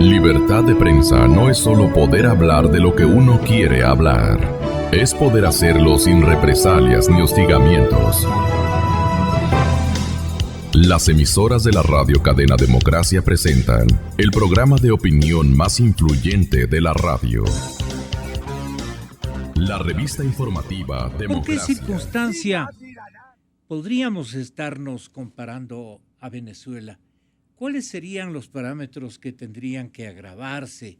Libertad de prensa no es solo poder hablar de lo que uno quiere hablar. Es poder hacerlo sin represalias ni hostigamientos. Las emisoras de la radio cadena Democracia presentan el programa de opinión más influyente de la radio. La revista informativa Democracia. ¿Por qué circunstancia podríamos estarnos comparando a Venezuela? ¿Cuáles serían los parámetros que tendrían que agravarse,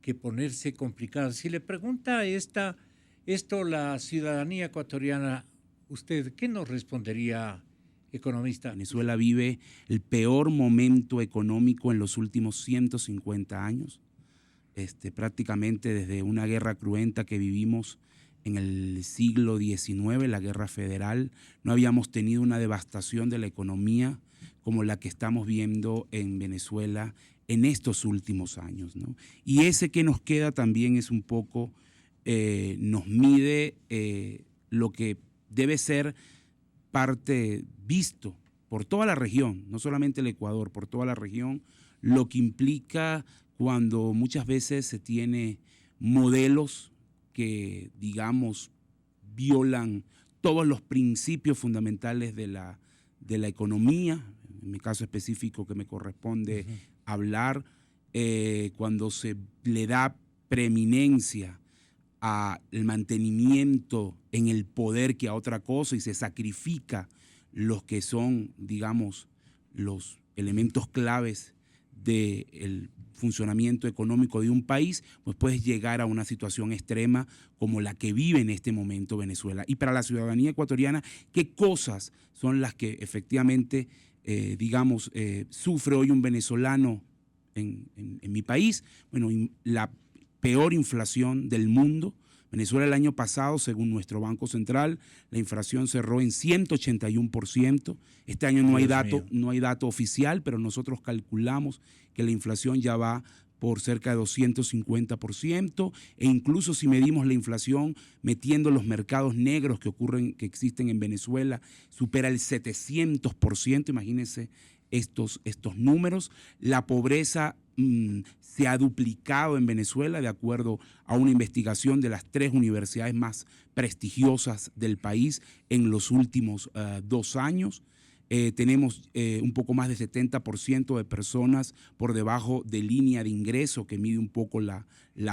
que ponerse complicados? Si le pregunta esto la ciudadanía ecuatoriana, ¿usted qué nos respondería, economista? Venezuela vive el peor momento económico en los últimos 150 años. Prácticamente desde una guerra cruenta que vivimos en el siglo XIX, la guerra federal, no habíamos tenido una devastación de la economía como la que estamos viendo en Venezuela en estos últimos años, ¿no? Y ese que nos queda también es un poco, nos mide lo que debe ser parte visto por toda la región, no solamente el Ecuador, por toda la región, lo que implica cuando muchas veces se tiene modelos que, digamos, violan todos los principios fundamentales de la economía, en mi caso específico que me corresponde hablar, cuando se le da preeminencia al mantenimiento en el poder que a otra cosa y se sacrifica los que son, digamos, los elementos claves del funcionamiento económico de un país, pues puedes llegar a una situación extrema como la que vive en este momento Venezuela. Y para la ciudadanía ecuatoriana, ¿qué cosas son las que efectivamente, sufre hoy un venezolano en mi país? Bueno, la peor inflación del mundo. Venezuela el año pasado, según nuestro Banco Central, la inflación cerró en 181%. Este año no hay dato oficial, pero nosotros calculamos que la inflación ya va por cerca de 250%, e incluso si medimos la inflación metiendo los mercados negros que existen en Venezuela, supera el 700%. Imagínense estos números. La pobreza se ha duplicado en Venezuela, de acuerdo a una investigación de las 3 universidades más prestigiosas del país en los últimos 2 años. Tenemos un poco más de 70% de personas por debajo de línea de ingreso, que mide un poco la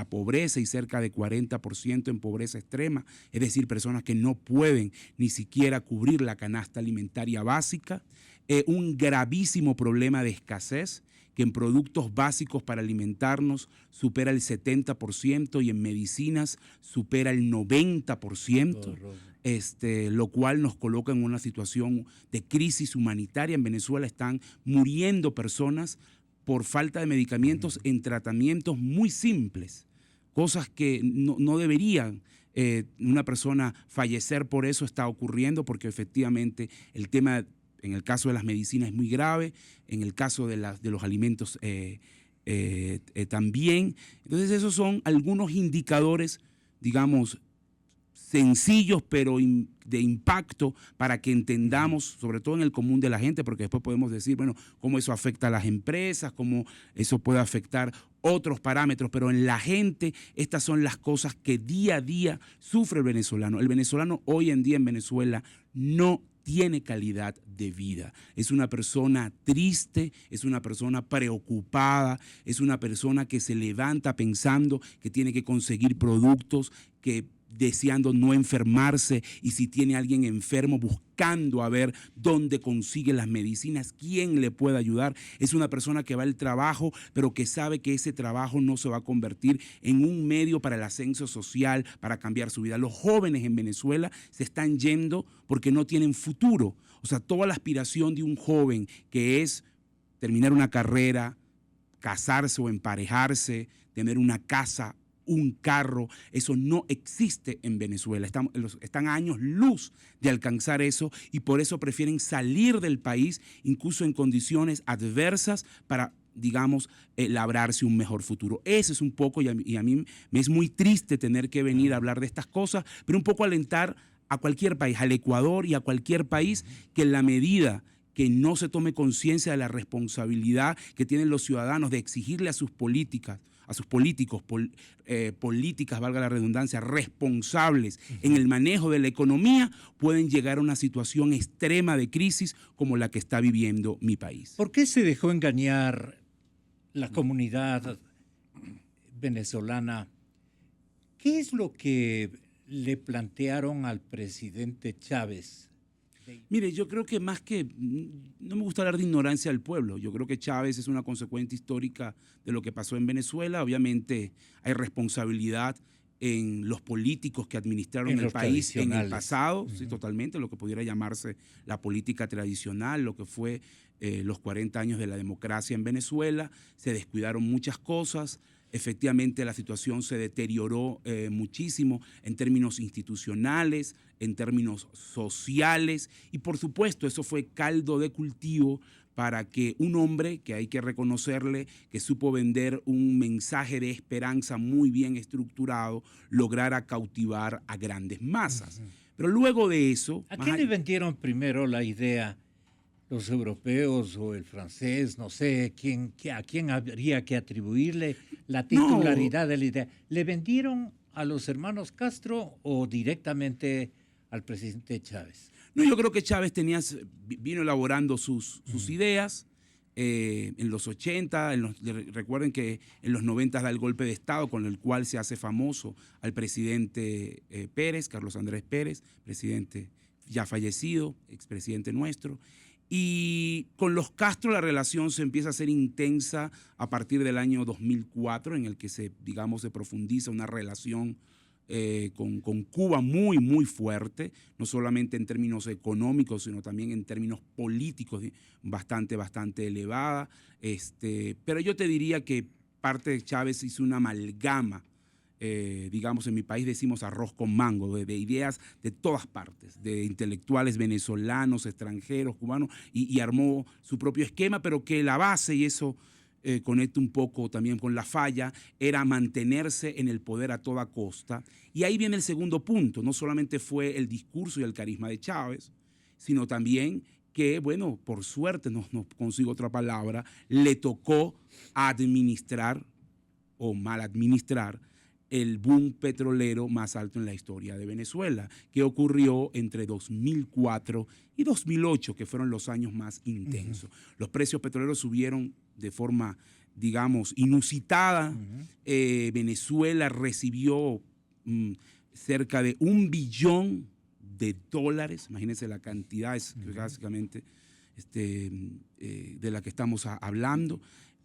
pobreza, y cerca de 40% en pobreza extrema, es decir, personas que no pueden ni siquiera cubrir la canasta alimentaria básica. Un gravísimo problema de escasez, que en productos básicos para alimentarnos supera el 70% y en medicinas supera el 90%, lo cual nos coloca en una situación de crisis humanitaria. En Venezuela están muriendo personas por falta de medicamentos en tratamientos muy simples, cosas que no deberían una persona fallecer por eso. Está ocurriendo porque efectivamente el tema, en el caso de las medicinas, es muy grave, en el caso de los alimentos también. Entonces esos son algunos indicadores, digamos, sencillos pero de impacto para que entendamos, sobre todo en el común de la gente, porque después podemos decir, bueno, cómo eso afecta a las empresas, cómo eso puede afectar otros parámetros, pero en la gente estas son las cosas que día a día sufre el venezolano. El venezolano hoy en día en Venezuela no tiene calidad de vida. Es una persona triste, es una persona preocupada, es una persona que se levanta pensando que tiene que conseguir productos, que deseando no enfermarse, y si tiene alguien enfermo buscando a ver dónde consigue las medicinas, quién le puede ayudar. Es una persona que va al trabajo, pero que sabe que ese trabajo no se va a convertir en un medio para el ascenso social, para cambiar su vida. Los jóvenes en Venezuela se están yendo porque no tienen futuro. O sea, toda la aspiración de un joven, que es terminar una carrera, casarse o emparejarse, tener una casa, un carro, eso no existe en Venezuela. Están a años luz de alcanzar eso, y por eso prefieren salir del país, incluso en condiciones adversas, para, digamos, labrarse un mejor futuro. Ese es un poco, y a mí me es muy triste tener que venir a hablar de estas cosas, pero un poco alentar a cualquier país, al Ecuador y a cualquier país, que en la medida que no se tome conciencia de la responsabilidad que tienen los ciudadanos de exigirle a sus políticos, políticas, valga la redundancia, responsables en el manejo de la economía, pueden llegar a una situación extrema de crisis como la que está viviendo mi país. ¿Por qué se dejó engañar la comunidad venezolana? ¿Qué es lo que le plantearon al presidente Chávez? Mire, yo creo que más que, no me gusta hablar de ignorancia del pueblo, yo creo que Chávez es una consecuencia histórica de lo que pasó en Venezuela. Obviamente hay responsabilidad en los políticos que administraron el país en el pasado, sí, totalmente, lo que pudiera llamarse la política tradicional, lo que fue los 40 años de la democracia en Venezuela. Se descuidaron muchas cosas. Efectivamente, la situación se deterioró muchísimo en términos institucionales, en términos sociales, y por supuesto eso fue caldo de cultivo para que un hombre, que hay que reconocerle, que supo vender un mensaje de esperanza muy bien estructurado, lograra cautivar a grandes masas. Pero luego de eso... ¿A quién le vendieron primero la idea? ¿Los europeos o el francés? No sé a quién habría que atribuirle la titularidad de la idea. ¿Le vendieron a los hermanos Castro o directamente al presidente Chávez? No, yo creo que Chávez vino elaborando sus ideas en los 80, recuerden que en los 90 da el golpe de Estado con el cual se hace famoso al presidente Pérez, Carlos Andrés Pérez, presidente ya fallecido, expresidente nuestro. Y con los Castro la relación se empieza a hacer intensa a partir del año 2004, en el que se profundiza una relación con Cuba muy, muy fuerte, no solamente en términos económicos, sino también en términos políticos bastante, bastante elevada. Pero yo te diría que parte de Chávez hizo una amalgama. Digamos, en mi país decimos arroz con mango, de ideas de todas partes, de intelectuales venezolanos, extranjeros, cubanos, y armó su propio esquema, pero que la base, y eso conecta un poco también con la falla, era mantenerse en el poder a toda costa. Y ahí viene el segundo punto, no solamente fue el discurso y el carisma de Chávez, sino también que, bueno, por suerte, no consigo otra palabra, le tocó administrar o mal administrar el boom petrolero más alto en la historia de Venezuela, que ocurrió entre 2004 y 2008, que fueron los años más intensos. Los precios petroleros subieron de forma, digamos, inusitada. Venezuela recibió cerca de $1 billón, imagínense la cantidad, es básicamente de la que estamos hablando.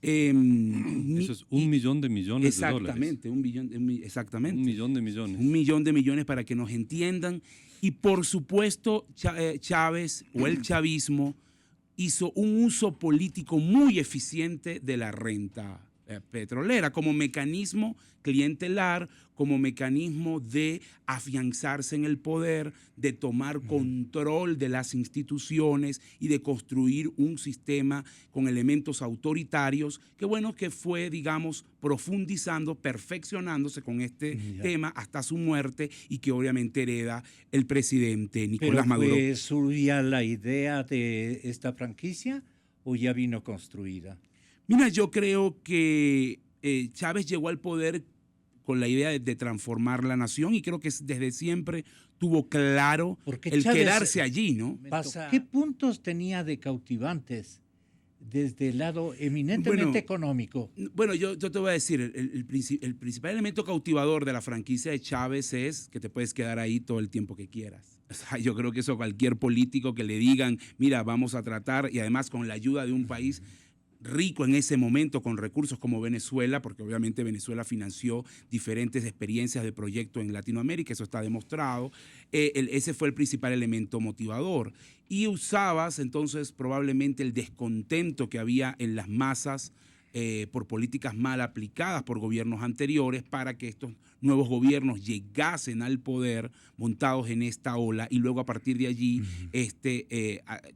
Eso es $1 millón de millones de dólares. Exactamente, exactamente. $1 millón de millones. $1 millón de millones para que nos entiendan. Y por supuesto, Chávez o el chavismo hizo un uso político muy eficiente de la renta petrolera como mecanismo clientelar, como mecanismo de afianzarse en el poder, de tomar control de las instituciones y de construir un sistema con elementos autoritarios que, bueno, que fue, digamos, profundizando, perfeccionándose con este tema hasta su muerte, y que obviamente hereda el presidente Nicolás Maduro. ¿Pero fue suya la idea de esta franquicia o ya vino construida? Mira, yo creo que Chávez llegó al poder con la idea de transformar la nación, y creo que desde siempre tuvo claro el Chávez quedarse allí, ¿no? ¿Qué puntos tenía de cautivantes desde el lado eminentemente económico? Bueno, yo te voy a decir, el principal elemento cautivador de la franquicia de Chávez es que te puedes quedar ahí todo el tiempo que quieras. O sea, yo creo que eso cualquier político que le digan, mira, vamos a tratar, y además con la ayuda de un país rico en ese momento con recursos como Venezuela, porque obviamente Venezuela financió diferentes experiencias de proyectos en Latinoamérica, eso está demostrado. Ese fue el principal elemento motivador. Y usabas entonces probablemente el descontento que había en las masas por políticas mal aplicadas por gobiernos anteriores, para que estos nuevos gobiernos llegasen al poder montados en esta ola, y luego a partir de allí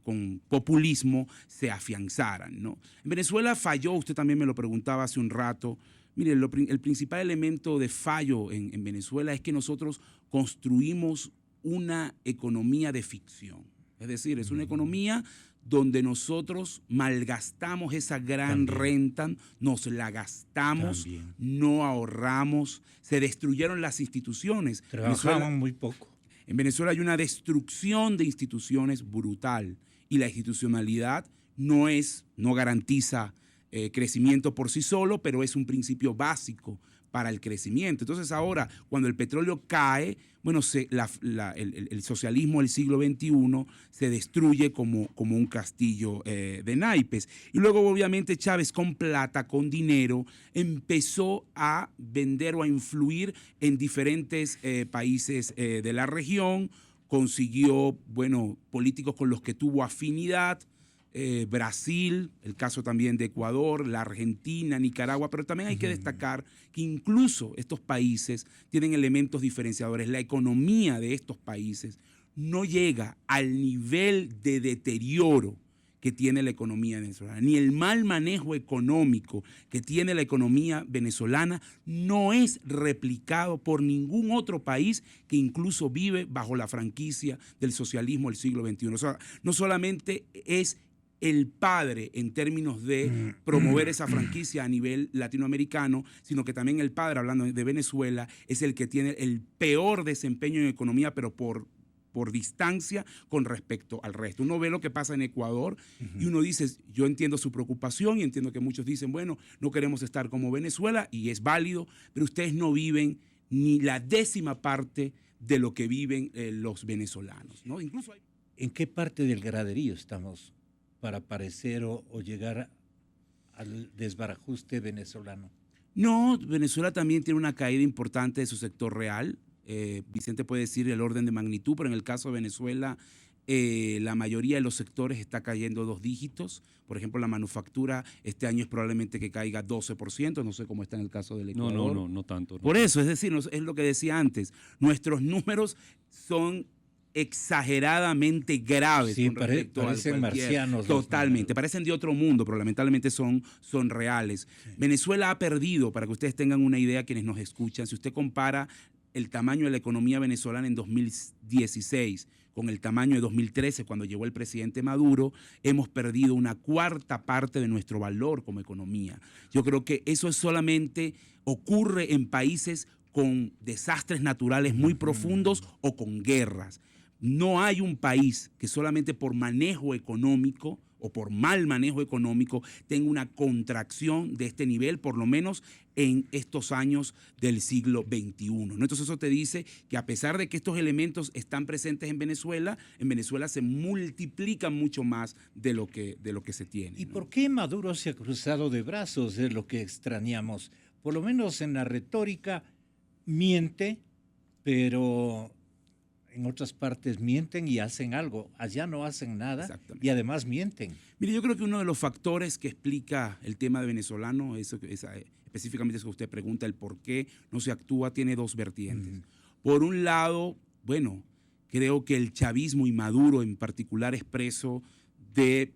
con populismo se afianzaran, ¿no? En Venezuela falló, usted también me lo preguntaba hace un rato. Mire, el principal elemento de fallo en Venezuela es que nosotros construimos una economía de ficción. Es decir, es una economía donde nosotros malgastamos esa gran renta, nos la gastamos, no ahorramos, se destruyeron las instituciones. Trabajaban muy poco. En Venezuela hay una destrucción de instituciones brutal y la institucionalidad no garantiza crecimiento por sí solo, pero es un principio básico para el crecimiento. Entonces ahora, cuando el petróleo cae, bueno, el socialismo del siglo XXI se destruye como un castillo de naipes. Y luego, obviamente, Chávez con plata, con dinero, empezó a vender o a influir en diferentes países de la región, consiguió, bueno, políticos con los que tuvo afinidad, Brasil, el caso también de Ecuador, la Argentina, Nicaragua, pero también hay que destacar que incluso estos países tienen elementos diferenciadores. La economía de estos países no llega al nivel de deterioro que tiene la economía venezolana, ni el mal manejo económico que tiene la economía venezolana no es replicado por ningún otro país que incluso vive bajo la franquicia del socialismo del siglo XXI. O sea, no solamente es el padre en términos de promover esa franquicia a nivel latinoamericano, sino que también el padre, hablando de Venezuela, es el que tiene el peor desempeño en economía, pero por distancia con respecto al resto. Uno ve lo que pasa en Ecuador y uno dice, yo entiendo su preocupación y entiendo que muchos dicen, bueno, no queremos estar como Venezuela y es válido, pero ustedes no viven ni la 10ª parte de lo que viven los venezolanos, ¿no? Incluso hay... ¿En qué parte del graderío estamos para parecer o llegar al desbarajuste venezolano? No, Venezuela también tiene una caída importante de su sector real. Vicente puede decir el orden de magnitud, pero en el caso de Venezuela la mayoría de los sectores está cayendo 2 dígitos. Por ejemplo, la manufactura este año es probablemente que caiga 12%, no sé cómo está en el caso del Ecuador. No tanto. No. Por eso, es decir, es lo que decía antes, nuestros números son exageradamente graves. Sí, parecen marcianos. Totalmente, parecen de otro mundo, pero lamentablemente son reales. Sí. Venezuela ha perdido, para que ustedes tengan una idea, quienes nos escuchan, si usted compara el tamaño de la economía venezolana en 2016 con el tamaño de 2013, cuando llegó el presidente Maduro, hemos perdido una 1/4 parte de nuestro valor como economía. Yo creo que eso solamente ocurre en países con desastres naturales muy profundos o con guerras. No hay un país que solamente por manejo económico o por mal manejo económico tenga una contracción de este nivel, por lo menos en estos años del siglo XXI, ¿no? Entonces eso te dice que a pesar de que estos elementos están presentes en Venezuela se multiplican mucho más de lo que se tiene, ¿no? ¿Y por qué Maduro se ha cruzado de brazos? Es lo que extrañamos. Por lo menos en la retórica miente, pero en otras partes mienten y hacen algo. Allá no hacen nada y además mienten. Mire, yo creo que uno de los factores que explica el tema de venezolano, específicamente eso que usted pregunta, el por qué no se actúa, tiene 2 vertientes. Por un lado, bueno, creo que el chavismo y Maduro en particular es preso de,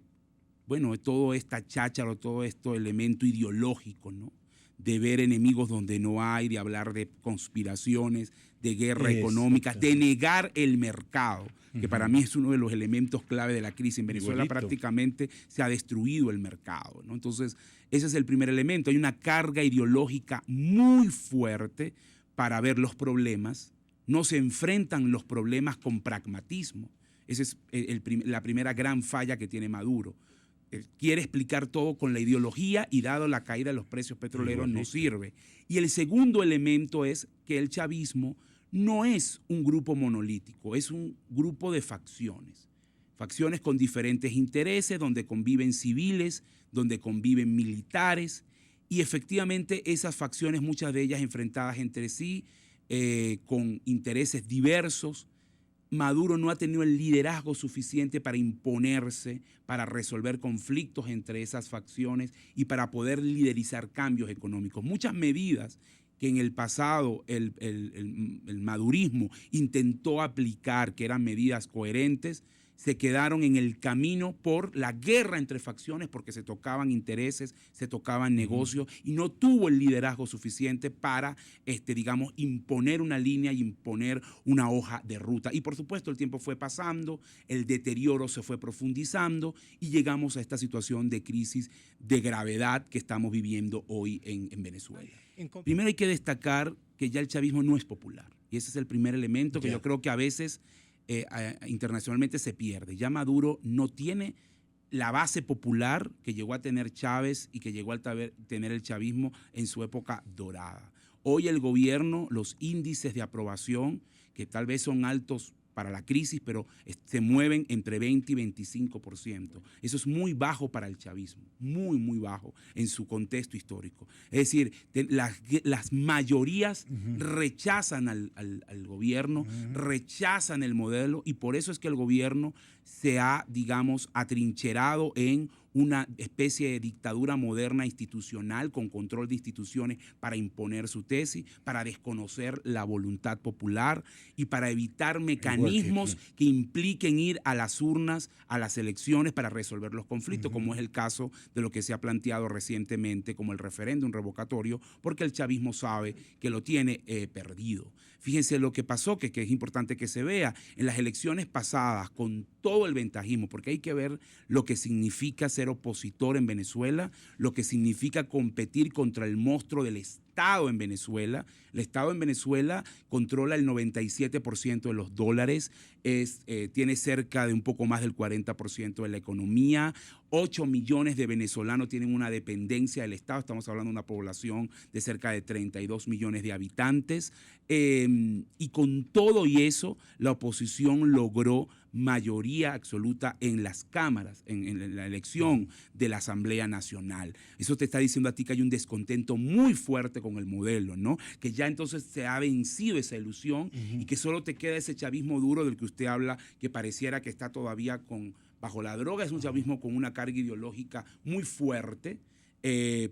bueno, toda esta cháchara, todo este elemento ideológico, ¿no? De ver enemigos donde no hay, de hablar de conspiraciones, de guerra económica, de negar el mercado, que para mí es uno de los elementos clave de la crisis. En Venezuela prácticamente se ha destruido el mercado, ¿no? Entonces, ese es el primer elemento. Hay una carga ideológica muy fuerte para ver los problemas. No se enfrentan los problemas con pragmatismo. Esa es la primera gran falla que tiene Maduro. Quiere explicar todo con la ideología y dado la caída de los precios petroleros no sirve. Y el segundo elemento es que el chavismo no es un grupo monolítico, es un grupo de facciones. Facciones con diferentes intereses, donde conviven civiles, donde conviven militares y efectivamente esas facciones, muchas de ellas enfrentadas entre sí, con intereses diversos. Maduro no ha tenido el liderazgo suficiente para imponerse, para resolver conflictos entre esas facciones y para poder liderizar cambios económicos. Muchas medidas que en el pasado el madurismo intentó aplicar, que eran medidas coherentes, se quedaron en el camino por la guerra entre facciones, porque se tocaban intereses, se tocaban negocios, y no tuvo el liderazgo suficiente para, digamos, imponer una línea y imponer una hoja de ruta. Y por supuesto el tiempo fue pasando, el deterioro se fue profundizando y llegamos a esta situación de crisis de gravedad que estamos viviendo hoy en Venezuela. Primero hay que destacar que ya el chavismo no es popular, y ese es el primer elemento que yo creo que a veces internacionalmente se pierde. Ya Maduro no tiene la base popular que llegó a tener Chávez y que llegó a tener el chavismo en su época dorada. Hoy el gobierno, los índices de aprobación, que tal vez son altos para la crisis, pero se mueven entre 20 y 25%. Eso es muy bajo para el chavismo, muy, muy bajo en su contexto histórico. Es decir, las mayorías rechazan al gobierno, rechazan el modelo, y por eso es que el gobierno se ha, digamos, atrincherado en una especie de dictadura moderna institucional con control de instituciones para imponer su tesis, para desconocer la voluntad popular y para evitar mecanismos que impliquen ir a las urnas, a las elecciones para resolver los conflictos, como es el caso de lo que se ha planteado recientemente como el referéndum revocatorio, porque el chavismo sabe que lo tiene perdido. Fíjense lo que pasó, que es importante que se vea en las elecciones pasadas con todo el ventajismo, porque hay que ver lo que significa ser opositor en Venezuela, lo que significa competir contra el monstruo del Estado en Venezuela. El Estado en Venezuela controla el 97% de los dólares, tiene cerca de un poco más del 40% de la economía. 8 millones de venezolanos tienen una dependencia del Estado. Estamos hablando de una población de cerca de 32 millones de habitantes. Y con todo y eso, la oposición logró mayoría absoluta en las cámaras, en la elección de la Asamblea Nacional. Eso te está diciendo a ti que hay un descontento muy fuerte con el modelo, ¿no? Que ya entonces se ha vencido esa ilusión y que solo te queda ese chavismo duro del que usted habla, que pareciera que está todavía bajo la droga. Es un chavismo con una carga ideológica muy fuerte,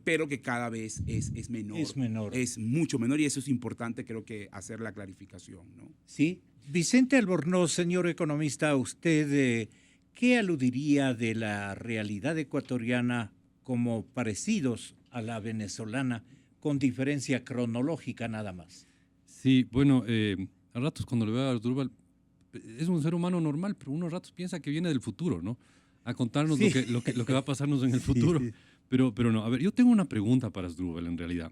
pero que cada vez es menor. Es menor. Es mucho menor, y eso es importante, creo que, hacer la clarificación, ¿no? Sí. Vicente Albornoz, señor economista, ¿usted qué aludiría de la realidad ecuatoriana como parecidos a la venezolana, con diferencia cronológica nada más? Sí, bueno, a ratos cuando le veo a Asdrúbal, es un ser humano normal, pero unos ratos piensa que viene del futuro, ¿no? A contarnos lo que va a pasarnos en el futuro. Sí. Pero no, a ver, yo tengo una pregunta para Asdrúbal en realidad.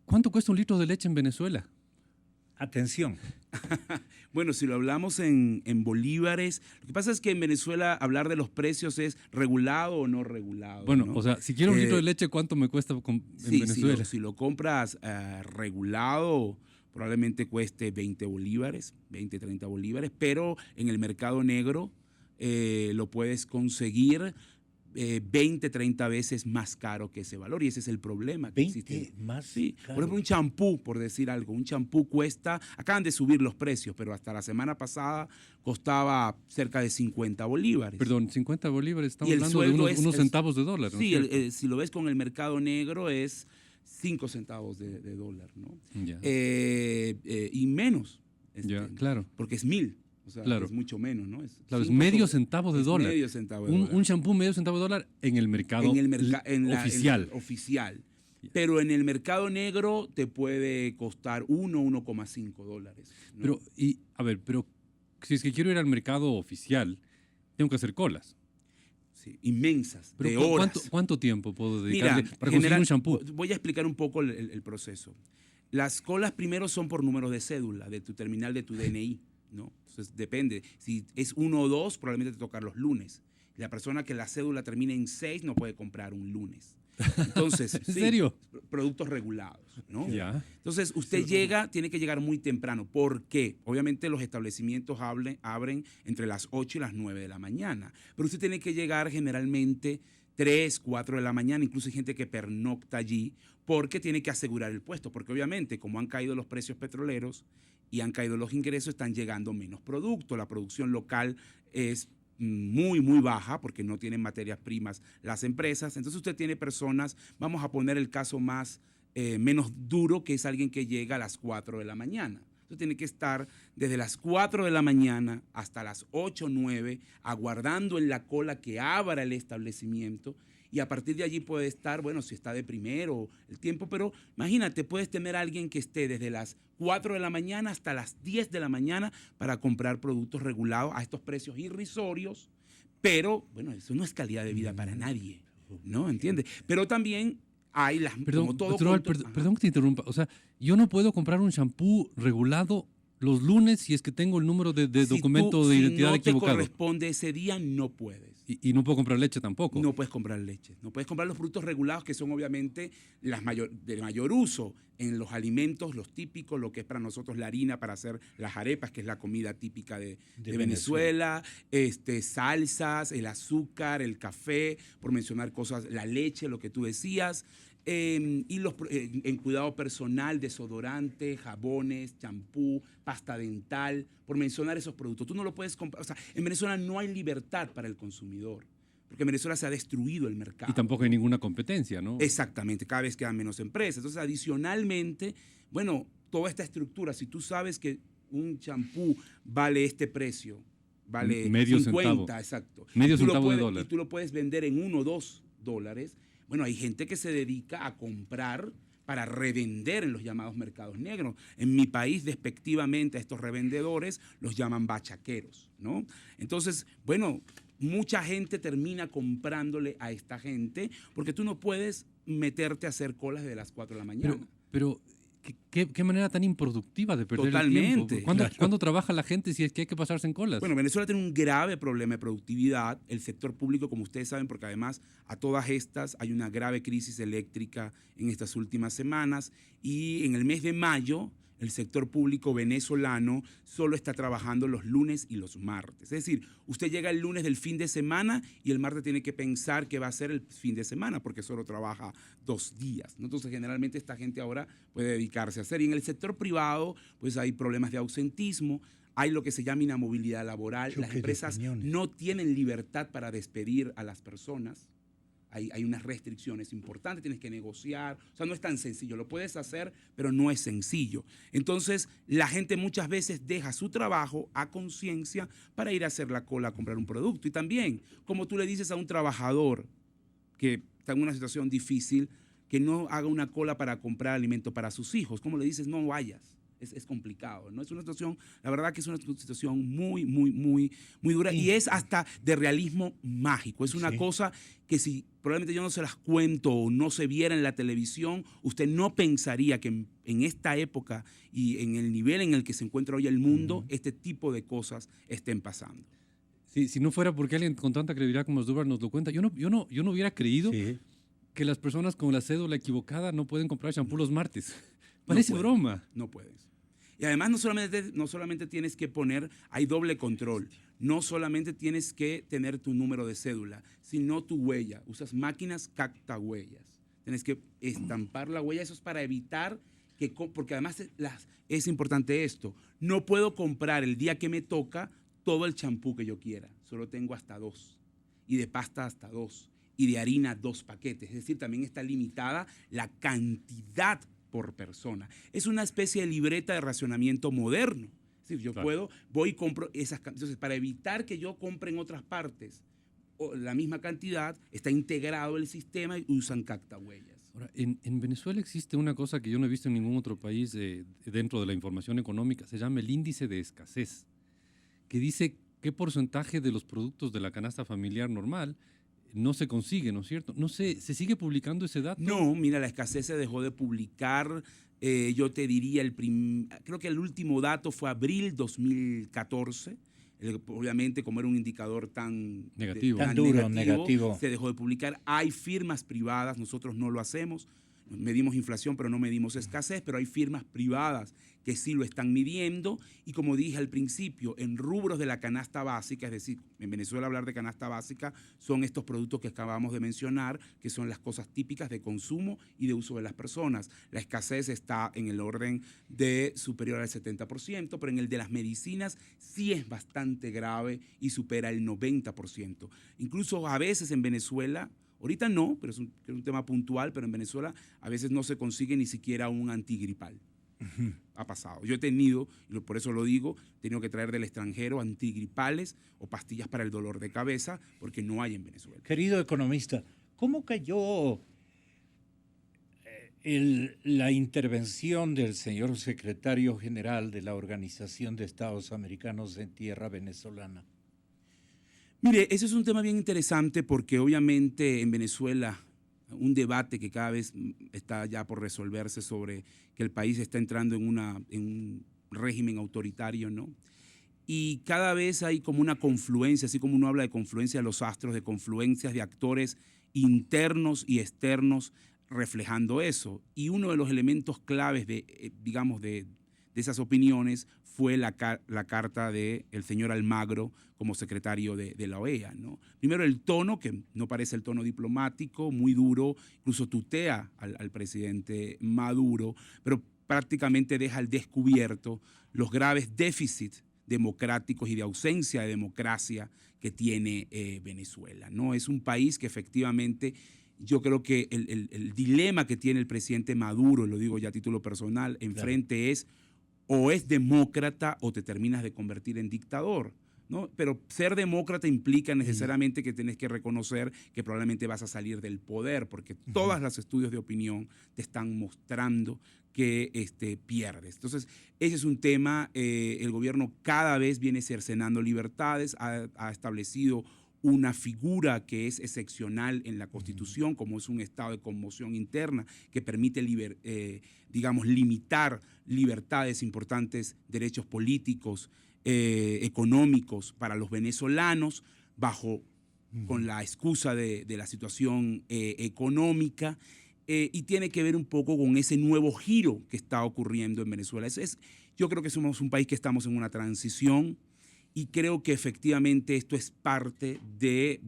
¿Cuánto cuesta un litro de leche en Venezuela? Atención. Bueno, si lo hablamos en bolívares, lo que pasa es que en Venezuela hablar de los precios es regulado o no regulado. Bueno, ¿no? O sea, si quiero un litro de leche, ¿cuánto me cuesta en Venezuela? Si lo compras regulado, probablemente cueste 20 bolívares, 20, 30 bolívares, pero en el mercado negro lo puedes conseguir 20, 30 veces más caro que ese valor, y ese es el problema que existe. Más sí. caro. Por ejemplo, un champú, por decir algo, un champú cuesta, acaban de subir los precios, pero hasta la semana pasada costaba cerca de 50 bolívares. Perdón, 50 bolívares, estamos hablando de unos centavos de dólar, ¿no? Sí, si lo ves con el mercado negro es 5 centavos de dólar, ¿no? Y menos. Claro. Porque es 1000. O sea, claro. Es mucho menos, ¿no? Es medio centavo de dólar. Medio centavo de dólar. Un champú medio centavo de dólar en el mercado oficial. Oficial. Pero en el mercado negro te puede costar 1,5 dólares, ¿no? Pero si es que quiero ir al mercado oficial, tengo que hacer colas. Sí, inmensas, pero de horas. ¿Cuánto tiempo puedo dedicarle para conseguir un champú? Voy a explicar un poco el proceso. Las colas primero son por número de cédula, de tu terminal de tu DNI. ¿No? Entonces depende, si es 1 o 2 probablemente te toca los lunes. La persona que la cédula termine en 6 no puede comprar un lunes. Entonces, ¿En serio? Productos regulados, ¿no? Ya. Entonces usted tiene que llegar muy temprano. ¿Por qué? Obviamente los establecimientos abren entre las 8 y las 9 de la mañana, pero usted tiene que llegar generalmente 3, 4 de la mañana, incluso hay gente que pernocta allí porque tiene que asegurar el puesto, porque obviamente como han caído los precios petroleros y han caído los ingresos, están llegando menos productos. La producción local es muy, muy baja porque no tienen materias primas las empresas. Entonces usted tiene personas, vamos a poner el caso menos duro, que es alguien que llega a las 4 de la mañana. Tú tienes que estar desde las 4 de la mañana hasta las 8 o 9 aguardando en la cola que abra el establecimiento. Y a partir de allí puede estar, bueno, si está de primero el tiempo, pero imagínate, puedes tener a alguien que esté desde las 4 de la mañana hasta las 10 de la mañana para comprar productos regulados a estos precios irrisorios, pero, bueno, eso no es calidad de vida para nadie, ¿no? ¿Entiendes? Pero también hay las... Perdón, perdón que te interrumpa. O sea, yo no puedo comprar un shampoo regulado los lunes si es que tengo el número de documento de identidad equivocado. Si no te corresponde ese día, no puedes. Y no puedo comprar leche tampoco. No puedes comprar leche. No puedes comprar los productos regulados que son obviamente de mayor uso en los alimentos, los típicos, lo que es para nosotros la harina para hacer las arepas, que es la comida típica de Venezuela, salsas, el azúcar, el café, por mencionar cosas, la leche, lo que tú decías. Y en cuidado personal, desodorante, jabones, champú, pasta dental, por mencionar esos productos. Tú no lo puedes comprar. O sea, en Venezuela no hay libertad para el consumidor, porque en Venezuela se ha destruido el mercado. Y tampoco hay ninguna competencia, ¿no? Exactamente, cada vez quedan menos empresas. Entonces, adicionalmente, bueno, toda esta estructura, si tú sabes que un champú vale este precio, vale medio 50, centavo. Exacto. Medio centavo de dólar. Y tú lo puedes vender en $1 o $2. Bueno, hay gente que se dedica a comprar para revender en los llamados mercados negros. En mi país, despectivamente, a estos revendedores los llaman bachaqueros, ¿no? Entonces, bueno, mucha gente termina comprándole a esta gente porque tú no puedes meterte a hacer colas desde las 4 de la mañana. Pero ¿qué manera tan improductiva de perder Totalmente. el tiempo? ¿Cuándo trabaja la gente si es que hay que pasarse en colas? Bueno, Venezuela tiene un grave problema de productividad. El sector público, como ustedes saben, porque además a todas estas hay una grave crisis eléctrica en estas últimas semanas. Y en el mes de mayo, el sector público venezolano solo está trabajando los lunes y los martes. Es decir, usted llega el lunes del fin de semana y el martes tiene que pensar qué va a ser el fin de semana porque solo trabaja 2 días, ¿no? Entonces, generalmente esta gente ahora puede dedicarse a hacer. Y en el sector privado, pues hay problemas de ausentismo, hay lo que se llama inamovilidad laboral. Las empresas no tienen libertad para despedir a las personas. Hay unas restricciones importantes, tienes que negociar, o sea, no es tan sencillo, lo puedes hacer, pero no es sencillo. Entonces, la gente muchas veces deja su trabajo a conciencia para ir a hacer la cola a comprar un producto. Y también, como tú le dices a un trabajador que está en una situación difícil, que no haga una cola para comprar alimento para sus hijos, ¿cómo le dices? No vayas. Es complicado, ¿no? Es una situación, la verdad que es una situación muy, muy, muy, muy dura y es hasta de realismo mágico. Es una cosa que si probablemente yo no se las cuento o no se viera en la televisión, usted no pensaría que en esta época y en el nivel en el que se encuentra hoy el mundo, este tipo de cosas estén pasando. Sí, si no fuera porque alguien con tanta credibilidad como Osdurbar nos lo cuenta, yo no hubiera creído que las personas con la cédula equivocada no pueden comprar shampoo los martes. Parece broma. No puedes. Y además no solamente tienes que poner, hay doble control. No solamente tienes que tener tu número de cédula, sino tu huella. Usas máquinas captahuellas. Tienes que estampar la huella. Eso es para evitar que, porque además es importante esto. No puedo comprar el día que me toca todo el champú que yo quiera. Solo tengo hasta 2. Y de pasta hasta 2. Y de harina 2 paquetes. Es decir, también está limitada la cantidad por persona. Es una especie de libreta de racionamiento moderno. Es decir, yo voy y compro esas cantidades. Entonces, para evitar que yo compre en otras partes la misma cantidad, está integrado el sistema y usan captahuellas. Ahora, en Venezuela existe una cosa que yo no he visto en ningún otro país dentro de la información económica, se llama el índice de escasez, que dice qué porcentaje de los productos de la canasta familiar normal no se consigue, ¿no es cierto? No sé, ¿se sigue publicando ese dato? No, mira, la escasez se dejó de publicar, yo te diría, creo que el último dato fue abril 2014, obviamente como era un indicador tan negativo, se dejó de publicar. Hay firmas privadas, nosotros no lo hacemos, medimos inflación, pero no medimos escasez, pero hay firmas privadas que sí lo están midiendo y como dije al principio, en rubros de la canasta básica, es decir, en Venezuela hablar de canasta básica son estos productos que acabamos de mencionar, que son las cosas típicas de consumo y de uso de las personas. La escasez está en el orden de superior al 70%, pero en el de las medicinas sí es bastante grave y supera el 90%. Incluso a veces en Venezuela, ahorita no, pero es un tema puntual, pero en Venezuela a veces no se consigue ni siquiera un antigripal. Ha pasado. Yo he tenido, y por eso lo digo, he tenido que traer del extranjero antigripales o pastillas para el dolor de cabeza, porque no hay en Venezuela. Querido economista, ¿cómo cayó la intervención del señor secretario general de la Organización de Estados Americanos en tierra venezolana? Mire, ese es un tema bien interesante porque obviamente en Venezuela un debate que cada vez está ya por resolverse sobre que el país está entrando en un régimen autoritario, ¿no? Y cada vez hay como una confluencia, así como uno habla de confluencia de los astros, de confluencias de actores internos y externos reflejando eso. Y uno de los elementos claves de esas opiniones fue la carta del señor Almagro como secretario de la OEA, ¿no? Primero el tono, que no parece el tono diplomático, muy duro, incluso tutea al presidente Maduro, pero prácticamente deja al descubierto los graves déficits democráticos y de ausencia de democracia que tiene Venezuela, ¿no? Es un país que efectivamente, yo creo que el dilema que tiene el presidente Maduro, lo digo ya a título personal, enfrente es o es demócrata o te terminas de convertir en dictador, ¿no? Pero ser demócrata implica necesariamente que tienes que reconocer que probablemente vas a salir del poder, porque todos los estudios de opinión te están mostrando que pierdes. Entonces, ese es un tema, el gobierno cada vez viene cercenando libertades, ha establecido una figura que es excepcional en la Constitución, como es un estado de conmoción interna que permite, limitar libertades importantes, derechos políticos, económicos para los venezolanos, con la excusa de la situación económica, y tiene que ver un poco con ese nuevo giro que está ocurriendo en Venezuela. Yo creo que somos un país que estamos en una transición, y creo que efectivamente esto es parte de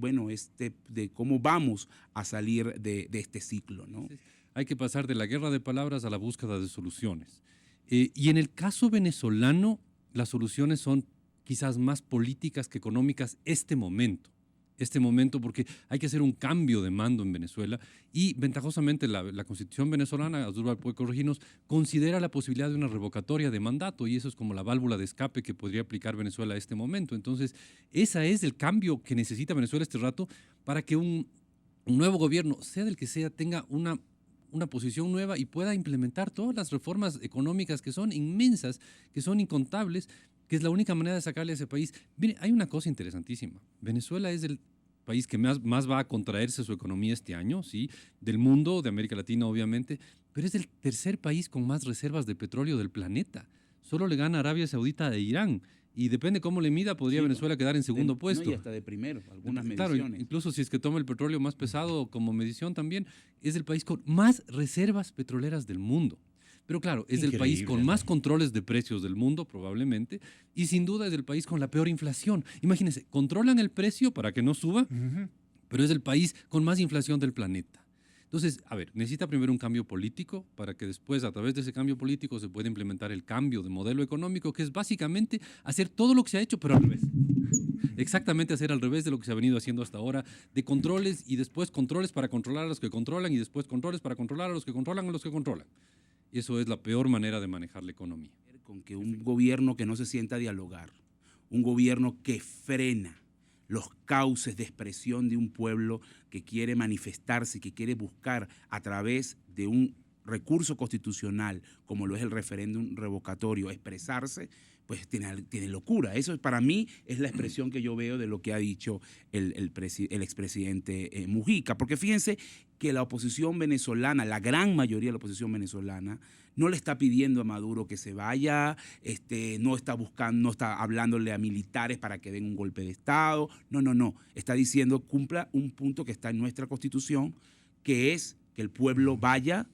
cómo vamos a salir de este ciclo, ¿no? Hay que pasar de la guerra de palabras a la búsqueda de soluciones. Y en el caso venezolano, las soluciones son quizás más políticas que económicas este momento, porque hay que hacer un cambio de mando en Venezuela y ventajosamente la Constitución venezolana, Asdrúbal puede corregirnos, considera la posibilidad de una revocatoria de mandato y eso es como la válvula de escape que podría aplicar Venezuela a este momento. Entonces, ese es el cambio que necesita Venezuela este rato para que un nuevo gobierno, sea del que sea, tenga una posición nueva y pueda implementar todas las reformas económicas que son inmensas, que son incontables, que es la única manera de sacarle a ese país. Mire, hay una cosa interesantísima. Venezuela es el país que más va a contraerse su economía este año, ¿sí? Del mundo, de América Latina obviamente, pero es el tercer país con más reservas de petróleo del planeta. Solo le gana Arabia Saudita e Irán. Y depende cómo le mida, podría Venezuela quedar en segundo puesto. No, y hasta de primero, algunas claro, mediciones. incluso si es que toma el petróleo más pesado como medición también, es el país con más reservas petroleras del mundo. Pero claro, es el país con más controles de precios del mundo, probablemente, y sin duda es el país con la peor inflación. Imagínense, controlan el precio para que no suba, pero es el país con más inflación del planeta. Entonces, a ver, necesita primero un cambio político para que después, a través de ese cambio político, se pueda implementar el cambio de modelo económico, que es básicamente hacer todo lo que se ha hecho, pero al revés. Exactamente hacer al revés de lo que se ha venido haciendo hasta ahora, de controles y después controles para controlar a los que controlan y después controles para controlar a los que controlan a los que controlan. Eso es la peor manera de manejar la economía. Con que un gobierno que no se sienta a dialogar, un gobierno que frena los cauces de expresión de un pueblo que quiere manifestarse, que quiere buscar a través de un recurso constitucional, como lo es el referéndum revocatorio, expresarse, pues tiene locura. Eso para mí es la expresión que yo veo de lo que ha dicho el expresidente Mujica. Porque fíjense que la oposición venezolana, la gran mayoría de la oposición venezolana, no le está pidiendo a Maduro que se vaya, no está hablándole a militares para que den un golpe de Estado. No. Está diciendo cumpla un punto que está en nuestra Constitución, que es que el pueblo vaya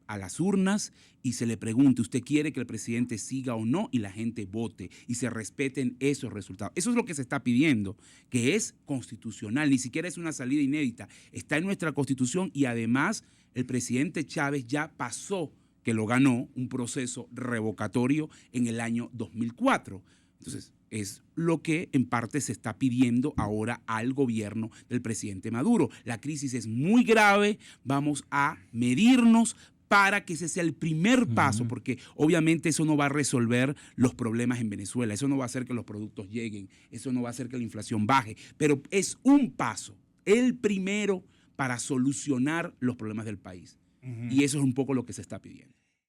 a las urnas y se le pregunte, ¿usted quiere que el presidente siga o no? Y la gente vote y se respeten esos resultados. Eso es lo que se está pidiendo, que es constitucional, ni siquiera es una salida inédita. Está en nuestra Constitución y además el presidente Chávez ya pasó, que lo ganó, un proceso revocatorio en el año 2004. Entonces, es lo que en parte se está pidiendo ahora al gobierno del presidente Maduro. La crisis es muy grave, vamos a medirnos para que ese sea el primer paso, porque obviamente eso no va a resolver los problemas en Venezuela, eso no va a hacer que los productos lleguen, eso no va a hacer que la inflación baje, pero es un paso, el primero para solucionar los problemas del país. Y eso es un poco lo que se está pidiendo.